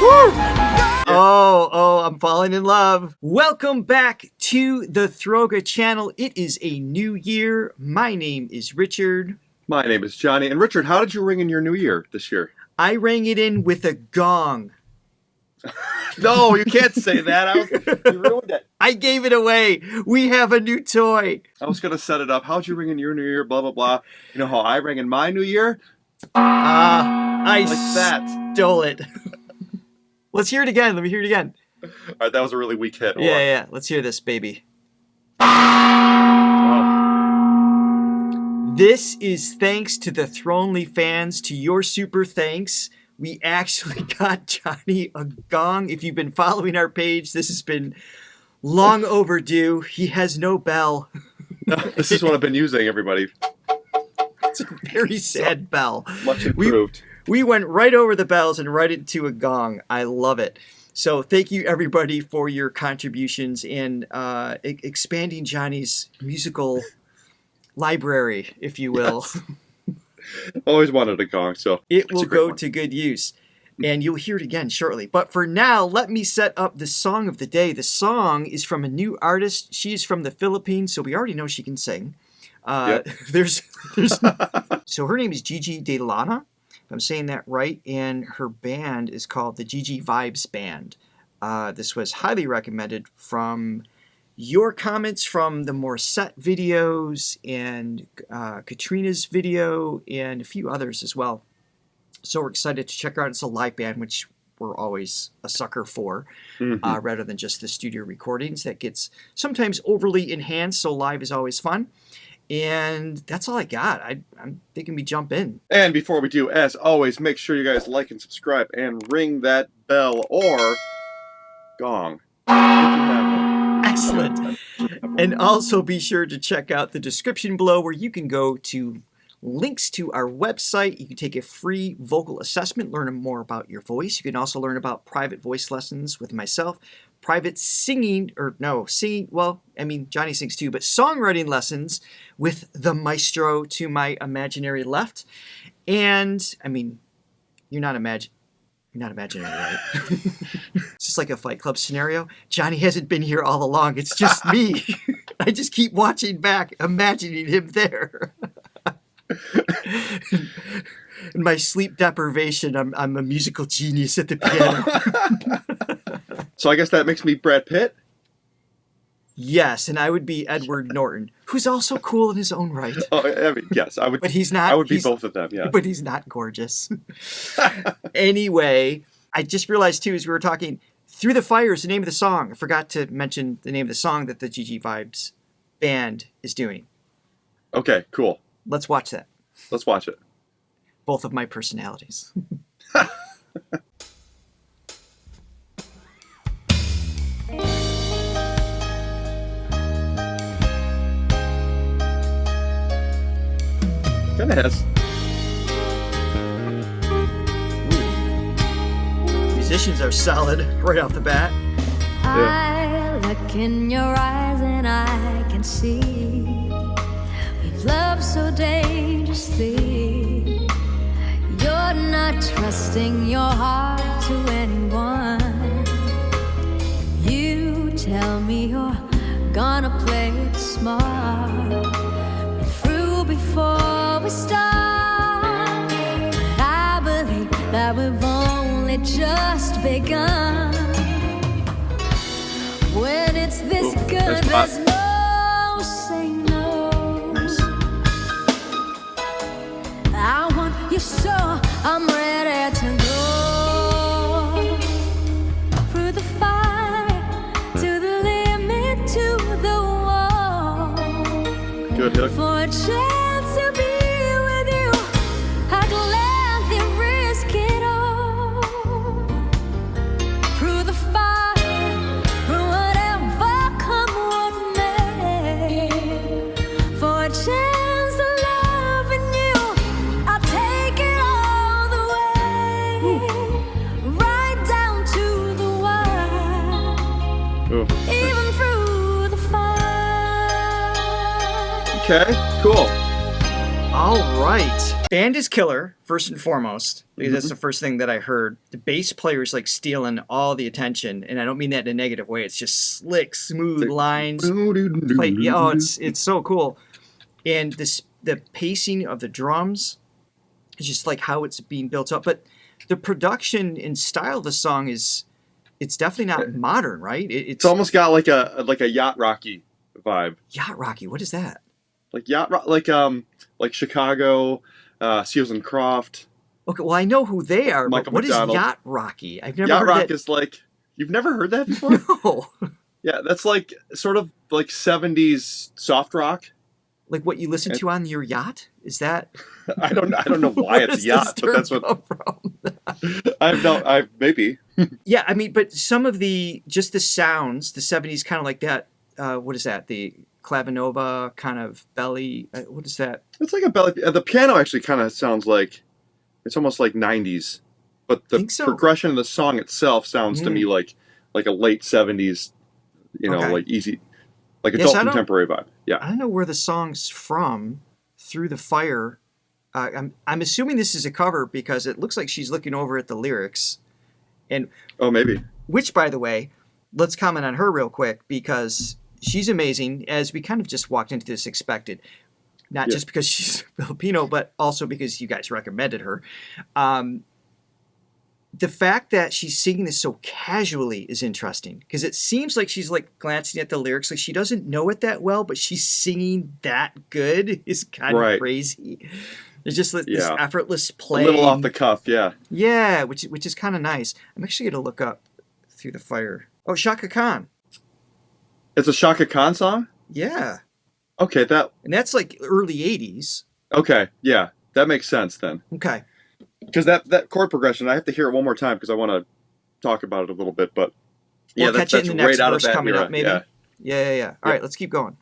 Oh, I'm falling in love. Welcome back to the Throga channel. It is a new year. My name is Richard. My name is Johnny. And Richard, how did you ring in your new year this year? I rang it in with a gong. No, you can't say that. You ruined it. I gave it away. We have a new toy. I was going to set it up. How'd you ring in your new year? Blah, blah, blah. You know how I rang in my new year? I like that. Stole it. Let's hear it again. Let me hear it again. All right, that was a really weak hit. Yeah. Let's hear this, baby. Oh. This is thanks to the Thronely fans. To your super thanks, we actually got Johnny a gong. If you've been following our page, this has been long overdue. He has no bell. No, this is what I've been using, everybody. It's a very sad bell. Much improved. We went right over the bells and right into a gong. I love it. So thank you, everybody, for your contributions in expanding Johnny's musical library, if you will. Yes. Always wanted a gong, so it will go to good use. And you'll hear it again shortly. But for now, let me set up the song of the day. The song is from a new artist. She's from the Philippines, so we already know she can sing. Yep. So her name is Gigi De Lana, if I'm saying that right, and her band is called the Gigi Vibes Band. This was highly recommended from your comments from the Morissette videos and Katrina's video and a few others as well. So we're excited to check her out. It's a live band, which we're always a sucker for, rather than just the studio recordings. That gets sometimes overly enhanced, so live is always fun. And that's all I got. I'm thinking we jump in. And before we do, as always, make sure you guys like and subscribe and ring that bell or gong if you have one. Excellent. And also be sure to check out the description below where you can go to links to our website. You can take a free vocal assessment, learn more about your voice. You can also learn about private voice lessons with myself, private singing, well, I mean, Johnny sings too, but songwriting lessons with the maestro to my imaginary left. And, I mean, you're not imaginary, right? It's just like a Fight Club scenario. Johnny hasn't been here all along. It's just me. I just keep watching back, imagining him there. In my sleep deprivation, I'm a musical genius at the piano. So I guess that makes me Brad Pitt? Yes, and I would be Edward Norton, who's also cool in his own right. Oh, I mean, yes, I would. But he's not. I would be both of them, yeah. But he's not gorgeous. Anyway, I just realized too, as we were talking, "Through the Fire" is the name of the song. I forgot to mention the name of the song that the Gigi Vibes Band is doing. Okay, cool. Let's watch that. Let's watch it. Both of my personalities. Kind of has. Ooh. Musicians are solid right off the bat. I look in your eyes and I can see we've loved so dangerously. You're not trusting your heart to anyone. You tell me you're gonna play it smart. We're through before we start. But I believe that we've only just begun. When it's this good, there's no saying no. Nice. I want you so I'm ready to go through the fire, to the limit, to the wall. Good hook. For a chance to be with you, I'd gladly risk it all. Through the fire, through whatever come what may. For a chance to love in you, I'll take it all the way. Right down to the wire, Ooh. even through the fire. Okay, cool. All All right. Band is killer, first and foremost, because that's the first thing that I heard. The bass player is like stealing all the attention, and I don't mean that in a negative way. It's just slick, smooth lines. It's so cool. And the pacing of the drums is just like how it's being built up. But the production and style of the song it's definitely not modern, right? It's almost got like a yacht rocky vibe. Yacht rocky. What is that? Like like Chicago, Seals and Croft. Okay, well I know who they are, Michael but what McDonald. is yacht rocky? I've never Yacht heard rock that. is like, you've never heard that before? No. Yeah, that's like sort of like 70s soft rock. Like what you listen to on your yacht? Is that? I don't know why it's yacht, but that's what I've maybe. Yeah, I mean, but some of the sounds, the 70s kind of like that. What is that? The clavinova kind of belly. What is that? It's like a belly. The piano actually kind of sounds like, it's almost like 90s, but the progression of the song itself sounds to me like a late 70s, like easy, like adult contemporary vibe. Yeah. I don't know where the song's from. Through the Fire. I'm assuming this is a cover because it looks like she's looking over at the lyrics, and maybe. Which, by the way, let's comment on her real quick because she's amazing. As we kind of just walked into this expected, not just because she's Filipino, but also because you guys recommended her. The fact that she's singing this so casually is interesting because it seems like she's like glancing at the lyrics, like she doesn't know it that well, but she's singing that good is kind of crazy. There's just this effortless play, a little off the cuff, yeah, which is kind of nice. I'm actually gonna look up Through the Fire. Oh, Shaka Khan. It's a Shaka Khan song. Yeah. Okay, and that's like early '80s. Okay, yeah, that makes sense then. Okay. Because that chord progression, I have to hear it one more time because I want to talk about it a little bit. But we'll catch it in the next verse coming era. up, maybe. Yeah. All right, let's keep going.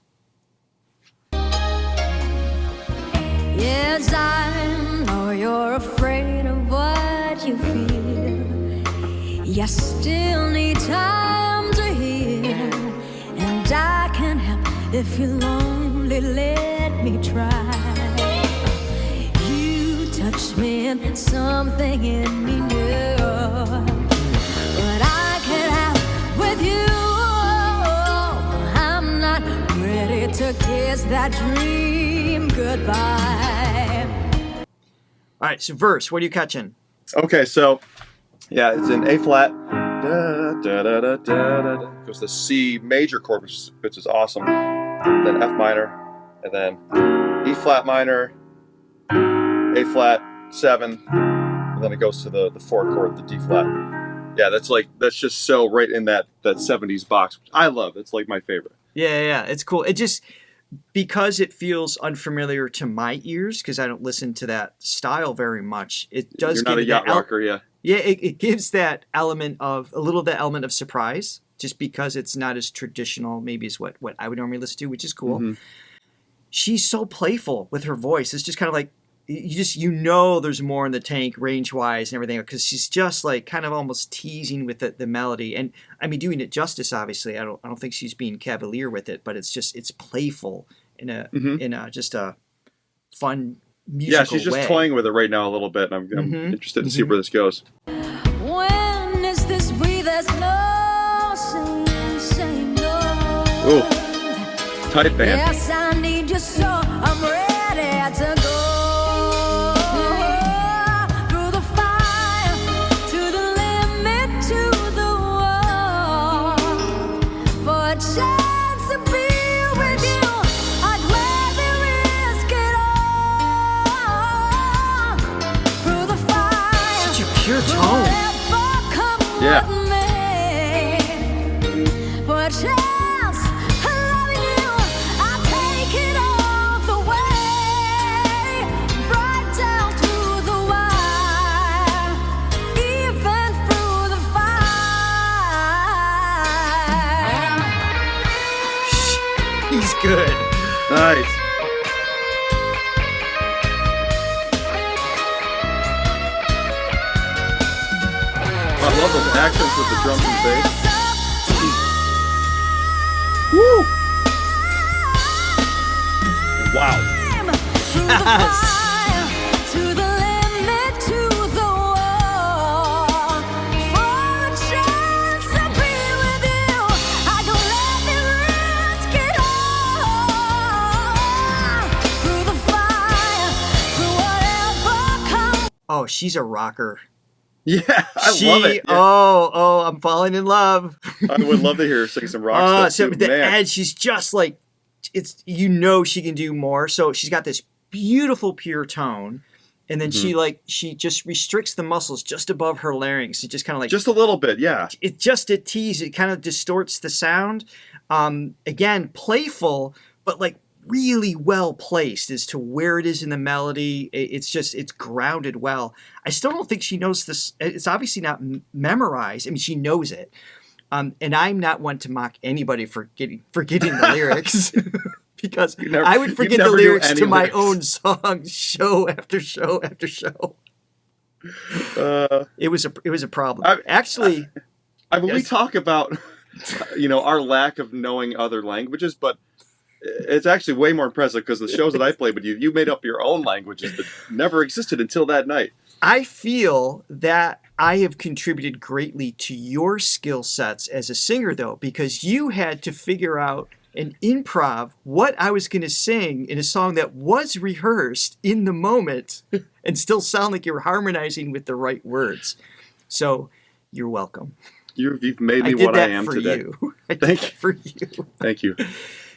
Yes, I know you're afraid of what you feel. You still need time to heal, and I can help if you'll only let me try. Touch me and something in me new, but I can't have with you. I'm not ready to kiss that dream goodbye. All right, so verse, what are you catching? Okay, so it's in A flat. Da, da, da, da, da, da. Goes the C major chord, which is awesome. Then F minor, and then E flat minor. A flat 7, and then it goes to the 4th chord, the D flat. Yeah, that's just so right in that 70s box, which I love. It's like my favorite. Yeah, it's cool. It just, because it feels unfamiliar to my ears, because I don't listen to that style very much, it does. You're not a yacht rocker, yeah. Yeah, it gives that element of surprise, just because it's not as traditional, maybe as what I would normally listen to, which is cool. Mm-hmm. She's so playful with her voice. It's just kind of like, there's more in the tank range-wise and everything, because she's just like kind of almost teasing with the melody. And I mean, doing it justice, obviously. I don't think she's being cavalier with it, but it's playful in a just a fun musical way. Yeah, she's just toying with it right now a little bit, and I'm interested to see where this goes. When is this breather's no same no? Ooh, tight band. Yes, I need you so I'm ready to go. Pure tone. Yeah. He's good. Nice. I love those accents with the drums and bass. Woo! Wow. Yes. Oh, she's a rocker. Yeah, I love it. Yeah. Oh, I'm falling in love. I would love to hear her sing some rock stuff too. The Man. edge, she's just like, it's, you know, she can do more. So she's got this beautiful pure tone, and then she just restricts the muscles just above her larynx. It just kind of like just a little bit, yeah. It just a tease. It kind of distorts the sound. Again, playful, but like really well placed as to where it is in the melody. It's grounded well. I still don't think she knows this. It's obviously not memorized. I mean, she knows it. And I'm not one to mock anybody for forgetting the lyrics. Because I would forget the lyrics to my own song show after show after show. It was a problem. Actually, we talk about our lack of knowing other languages, but it's actually way more impressive because the shows that I played with you made up your own languages that never existed until that night. I feel that I have contributed greatly to your skill sets as a singer, though, because you had to figure out and improv what I was going to sing in a song that was rehearsed in the moment and still sound like you're harmonizing with the right words. So you're welcome. You've made me what I am today. I did that for you. Thank you.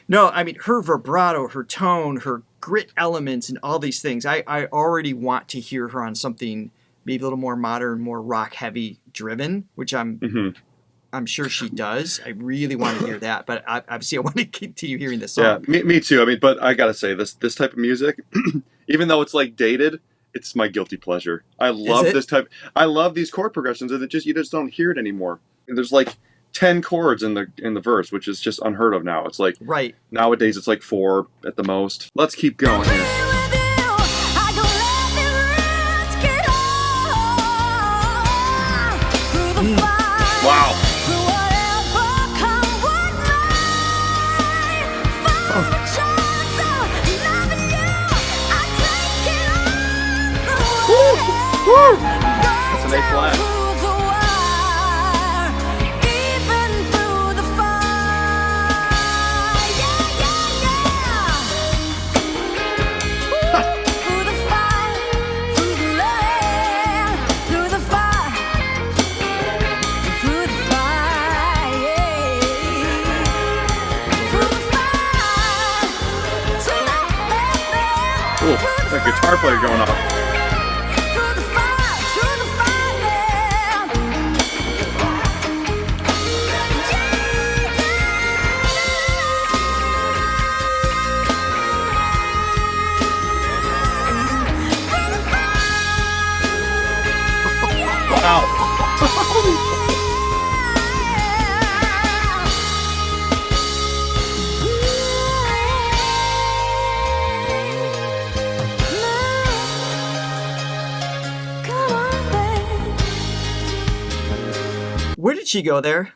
No, I mean, her vibrato, her tone, her grit elements, and all these things. I already want to hear her on something maybe a little more modern, more rock heavy driven, which I'm sure she does. I really want to hear that, but obviously I want to continue hearing this song. Yeah, me too. I mean, but I gotta say this type of music, even though it's like dated, it's my guilty pleasure. I love this type. I love these chord progressions, and you just don't hear it anymore. And there's like 10 chords in the verse, which is just unheard of now. It's like nowadays it's like 4 at the most. Let's keep going here. Wow. That's an A flat. That guitar player going off. Wow. Where did she go there?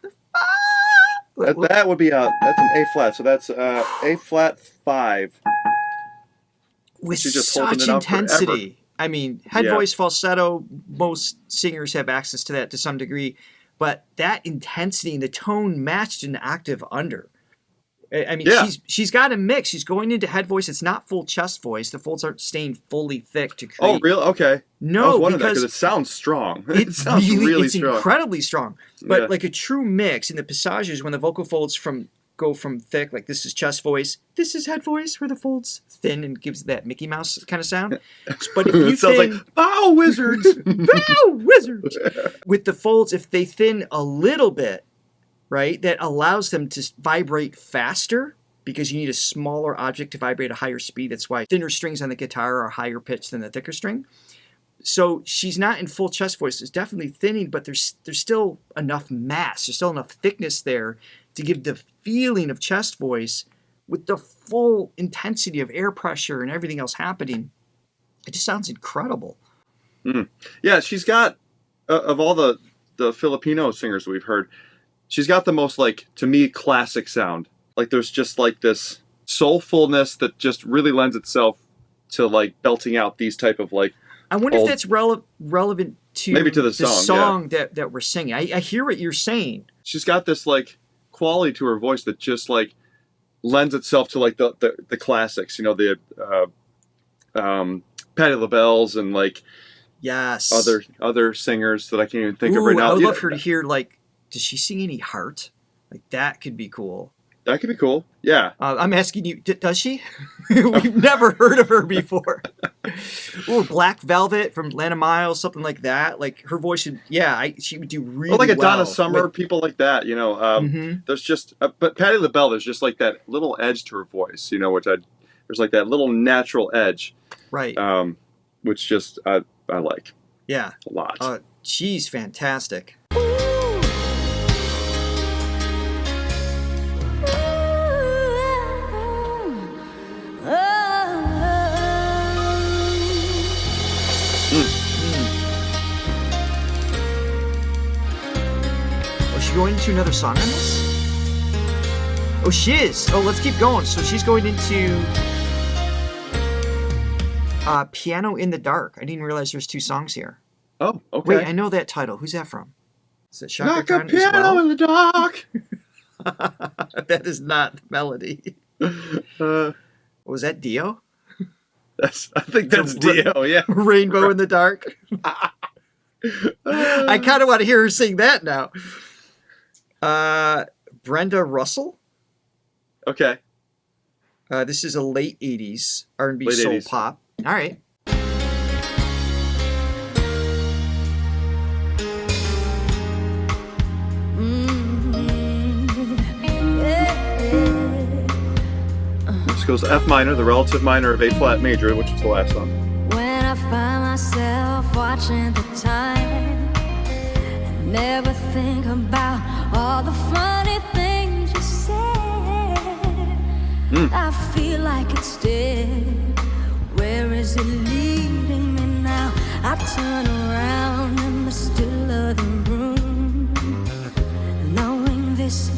That would be that's an A flat. So that's A flat 5. With such intensity. I mean, head voice falsetto, most singers have access to that to some degree, but that intensity and the tone matched an octave under. I mean, she's got a mix. She's going into head voice. It's not full chest voice. The folds aren't staying fully thick to create. Oh, really? Okay. No, I was wondering because it sounds strong. It sounds really it's strong. Incredibly strong. But like a true mix in the passages when the vocal folds go from thick, like this is chest voice, this is head voice, where the folds thin and gives that Mickey Mouse kind of sound. But if you it sounds like bow wizards, bow wizards. With the folds, if they thin a little bit, right, that allows them to vibrate faster because you need a smaller object to vibrate at a higher speed. That's why thinner strings on the guitar are higher pitched than the thicker string. So she's not in full chest voice. It's definitely thinning, but there's still enough mass. There's still enough thickness there to give the feeling of chest voice with the full intensity of air pressure and everything else happening. It just sounds incredible. Yeah, she's got, of all the Filipino singers we've heard, she's got the most, like, to me, classic sound. Like, there's just, like, this soulfulness that just really lends itself to, like, belting out these type of, like, I wonder if that's relevant to, maybe to the song that we're singing. I hear what you're saying. She's got this, like, quality to her voice that just, like, lends itself to, like, the classics. You know, the Patti LaBelle's and, like, Yes. other singers that I can't even think of right Ooh, now. I would Yeah, love her to hear, like, does she sing any Heart? Like, that could be cool. that could be cool. Yeah. I'm asking you, does she? We've never heard of her before. Or Black Velvet from Atlanta Miles, something like that. Like, her voice should, she would do really Well, like a Donna well Summer, with- people like that, you know. There's just, but Patti LaBelle, there's just like that little edge to her voice, you know, there's like that little natural edge, Right. which just I like Yeah. a lot. She's fantastic. Oh, is she going into another song on this? Oh, she is. Oh, let's keep going. So she's going into Piano in the Dark. I didn't realize there's 2 songs here. Oh, okay. Wait, I know that title. Who's that from? Is it Shaka Like a Khan as piano well? in the dark. That is not the melody. Was that Dio? I think that's Dio. Yeah. Rainbow in the Dark. I kind of want to hear her sing that now. Brenda Russell. Okay. This is a late 80s R&B Late soul 80s. pop. All right. This goes to F minor, the relative minor of A flat major, which is the last one. When I find myself watching the time, I never think about all the funny things you said. I feel like it's dead. Where is it leading me now? I turn around in the still of the room, knowing this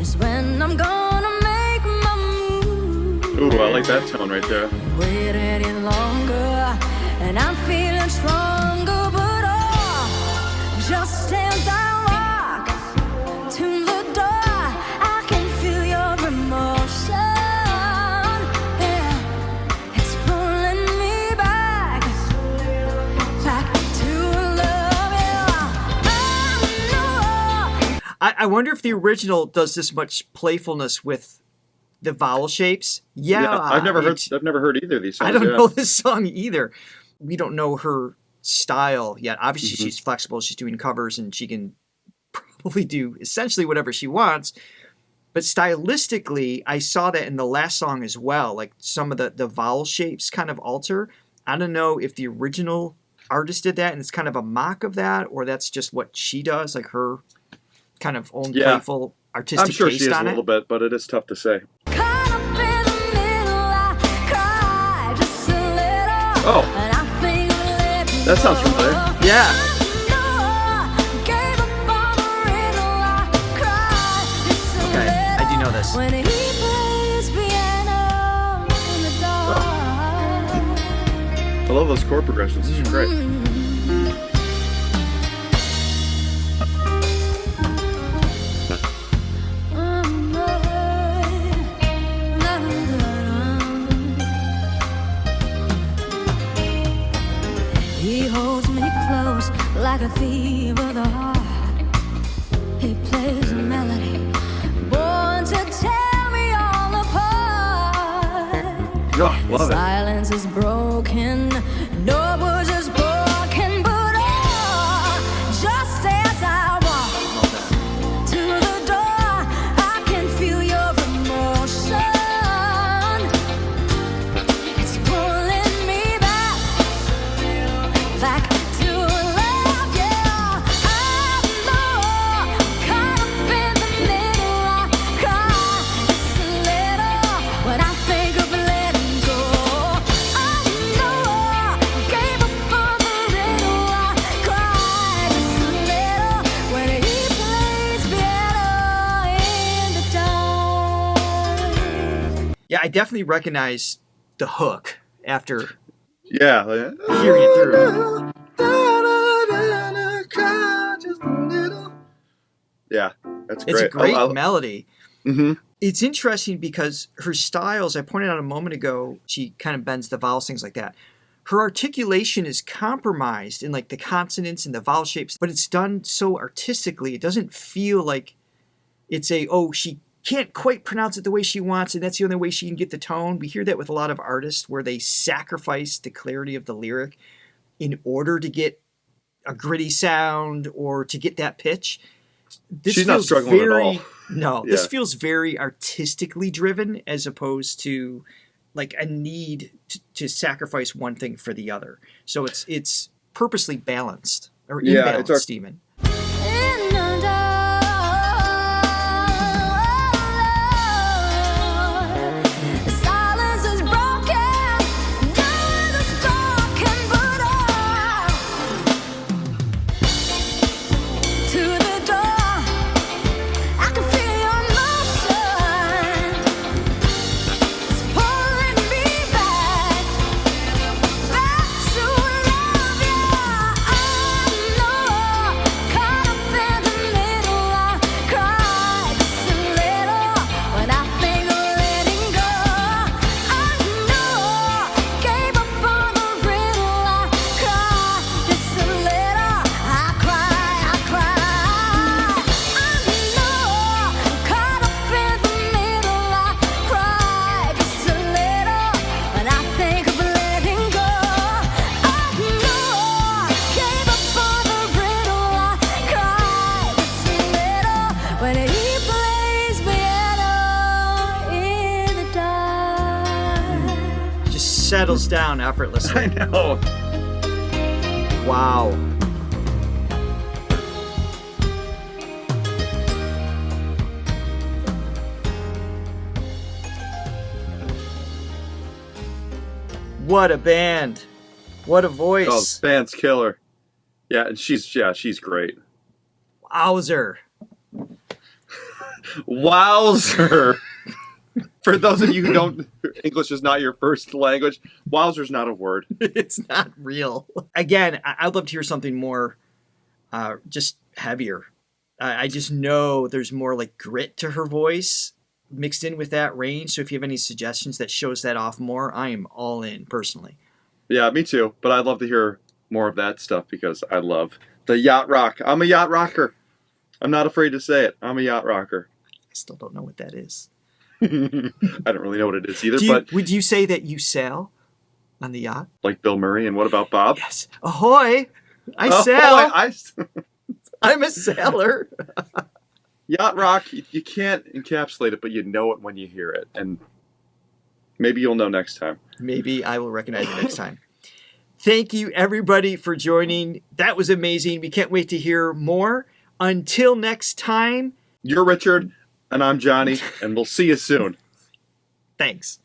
is when I'm gonna make my move. Ooh, I like that tone right there. Wait any longer, and I'm feeling stronger, but just as I walk to the door, I can feel your emotion. Yeah, it's pulling me back to love. Yeah, I wonder if the original does this much playfulness with the vowel shapes. Yeah, I've never heard either of these songs. I don't yeah. know this song either. We don't know her style yet. Obviously, she's flexible. She's doing covers, and she can probably do essentially whatever she wants. But stylistically, I saw that in the last song as well. Like some of the vowel shapes kind of alter. I don't know if the original artist did that, and it's kind of a mock of that, or that's just what she does, like her kind of own playful artistic I'm sure taste she is a on little it. bit, but it is tough to say. caught up in the middle, I cry just a little. Oh. And I think letting That sounds go. familiar. Yeah. Gave up on the riddle, I cried just a Okay, I do know this. When he plays piano in the dark. I love those chord progressions. It's great. He holds me close like a thief of the heart. He plays a melody born to tear me all apart. Oh, love it. Silence is broken, no words is broken, but just as I walk to the door, I can feel your emotion. It's pulling me back to love, yeah. I'm caught up in the middle, I cry just a little when I think of letting go. Gave up on the riddle, I cry just a little when he plays piano in the dark. Yeah, I definitely recognize the hook after Yeah. Like, hearing it through. yeah, that's great. It's a great Oh, melody. mm-hmm. It's interesting because her styles, I pointed out a moment ago, she kind of bends the vowels, things like that. her articulation is compromised in like the consonants and the vowel shapes, but it's done so artistically. It doesn't feel like it's she can't quite pronounce it the way she wants, and that's the only way she can get the tone. We hear that with a lot of artists where they sacrifice the clarity of the lyric in order to get a gritty sound or to get that pitch. She's not struggling at all. No, Yeah. this feels very artistically driven as opposed to like a need to sacrifice one thing for the other. So it's purposely balanced or imbalanced even. In the dark, silence is broken. None is spoken, but to the door, I can feel your motion. It's pulling me back to love you. I know, caught up in the middle, I cry just a little when I think of letting go. I know, gave up on the riddle, I cry just a little, I cry. I know, caught up in the middle, I cry just a little when I think of letting go. I know, gave up on the riddle, I cry just a little when he plays piano in the dark. Just settles down I effortlessly. know. Wow. What a band. What a Oh, voice. band's killer. Yeah, and she's great. Wowzer. Wowzer. For those of you who don't, English is not your first language, wowzer's not a word. It's not real. Again, I'd love to hear something more just heavier. I just know there's more like grit to her voice mixed in with that range. So if you have any suggestions that shows that off more, I am all in personally. Yeah, me too. But I'd love to hear more of that stuff because I love the yacht rock. I'm a yacht rocker. I'm not afraid to say it. I'm a yacht rocker. I still don't know what that is. I don't really know what it is either, but Would you say that you sail on the yacht? like Bill Murray, and what about Bob? Yes. Ahoy! I Oh, sail. I- I'm a sailor. yacht rock, you can't encapsulate it, but you know it when you hear it. And maybe you'll know next time. Maybe I will recognize it next time. Thank you, everybody, for joining. That was amazing. We can't wait to hear more. Until next time, You're Richard, and I'm Johnny, and we'll see you soon. thanks.